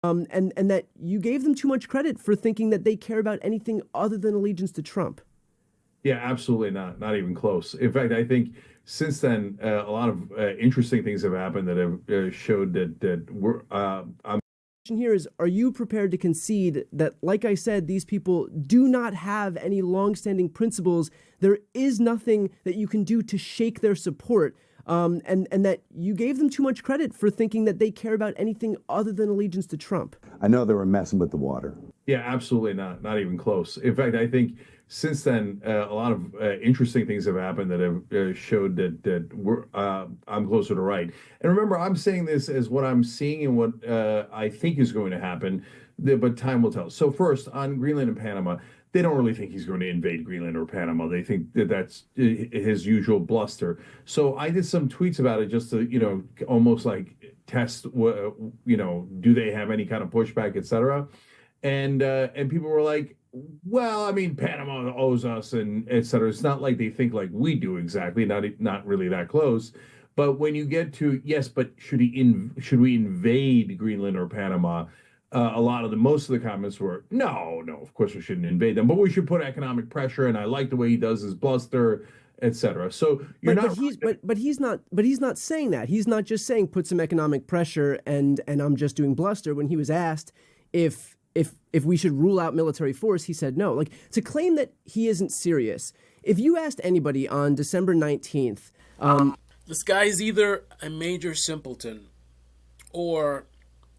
and that you gave them too much credit for thinking that they care about anything other than allegiance to Trump. Yeah, absolutely not. Not even close. In fact, I think since then, a lot of interesting things have happened that have showed that we're. I'm Here is, are you prepared to concede that, like I said, these people do not have any longstanding principles? There is nothing that you can do to shake their support, and that you gave them too much credit for thinking that they care about anything other than allegiance to Trump. I know they were messing with the water. Yeah, absolutely not. Not even close. In fact, I think since then, a lot of interesting things have happened that have showed that we're. I'm closer to right. And remember, I'm saying this as what I'm seeing and what I think is going to happen, but time will tell. So first, on Greenland and Panama, they don't really think he's going to invade Greenland or Panama. They think that that's his usual bluster. So I did some tweets about it just to, almost like test, do they have any kind of pushback, et cetera. And people were like, well, I mean, Panama owes us and et cetera. It's not like they think like we do exactly, not really that close. But when you get to yes, but should we invade Greenland or Panama? Most of the comments were no, of course we shouldn't invade them, but we should put economic pressure. And I like the way he does his bluster, et cetera. So you're But not. he's not saying that. He's not just saying put some economic pressure and I'm just doing bluster. When he was asked if we should rule out military force, he said no. Like, to claim that he isn't serious. If you asked anybody on December 19th, this guy is either a major simpleton or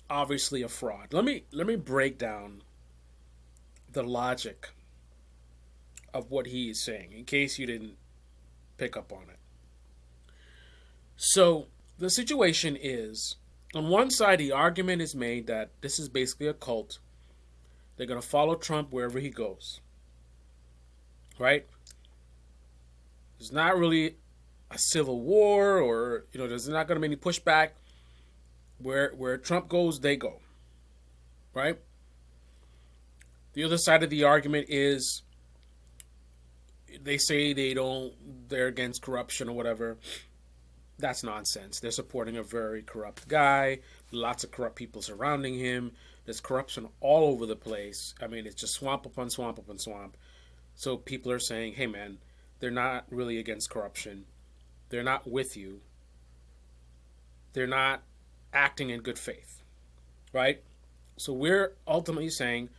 obviously a fraud. Let me break down the logic of what he is saying in case you didn't pick up on it. So the situation is, on one side, the argument is made that this is basically a cult. They're going to follow Trump wherever he goes. Right? There's not really a civil war or, there's not going to be any pushback. Where Trump goes, they go. Right? The other side of the argument is they say they're against corruption or whatever. That's nonsense. They're supporting a very corrupt guy. Lots of corrupt people surrounding him. There's corruption all over the place. I mean, it's just swamp upon swamp upon swamp. So people are saying, hey, man, they're not really against corruption. They're not with you. They're not acting in good faith. Right? So we're ultimately saying,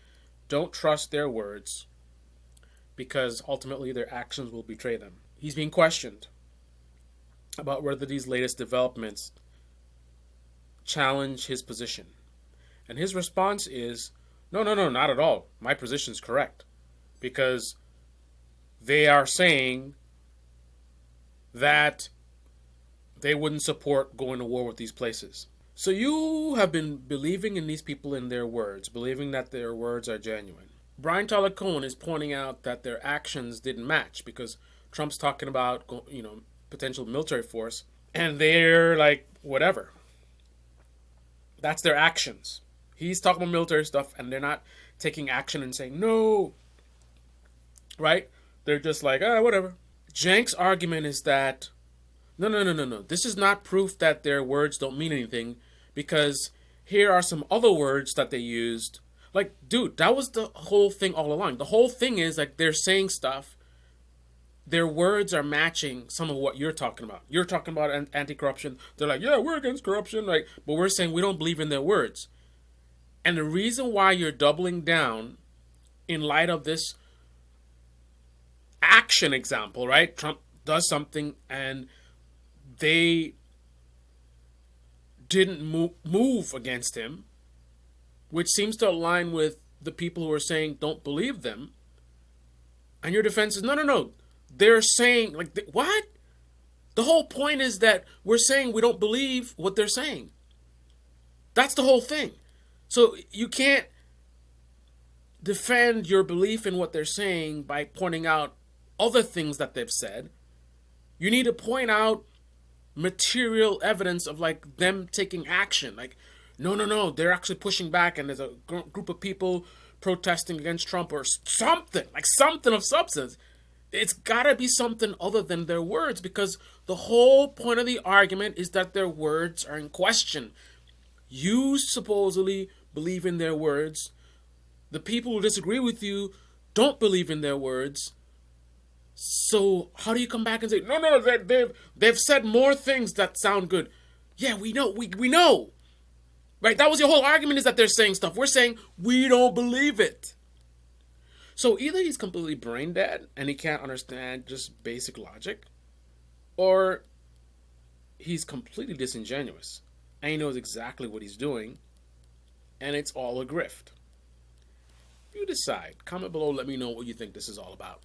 don't trust their words because ultimately their actions will betray them. He's being questioned about whether these latest developments challenge his position. And his response is, no, not at all. My position is correct. Because they are saying that they wouldn't support going to war with these places. So you have been believing in these people in their words, believing that their words are genuine. Brian Tyler Cohen is pointing out that their actions didn't match because Trump's talking about, potential military force, and they're like, whatever. That's their actions. He's talking about military stuff, and they're not taking action and saying, no. Right? They're just like, whatever. Cenk's argument is that, no. This is not proof that their words don't mean anything, because here are some other words that they used. Like, dude, that was the whole thing all along. The whole thing is, like, they're saying stuff. Their words are matching some of what you're talking about. You're talking about anti-corruption. They're like, yeah, we're against corruption. Like, but we're saying we don't believe in their words. And the reason why you're doubling down in light of this action example, right? Trump does something and they didn't move against him, which seems to align with the people who are saying don't believe them. And your defense is, no. They're saying, like, what? The whole point is that we're saying we don't believe what they're saying. That's the whole thing. So you can't defend your belief in what they're saying by pointing out other things that they've said. You need to point out material evidence of, like, them taking action. Like, no, they're actually pushing back and there's a group of people protesting against Trump or something, like something of substance. It's got to be something other than their words, because the whole point of the argument is that their words are in question. You supposedly believe in their words. The people who disagree with you don't believe in their words. So how do you come back and say, no, they've said more things that sound good? Yeah, we know, we know. Right? That was your whole argument, is that they're saying stuff. We're saying we don't believe it. So either he's completely brain dead and he can't understand just basic logic, or he's completely disingenuous and he knows exactly what he's doing, and it's all a grift. You decide. Comment below, let me know what you think this is all about.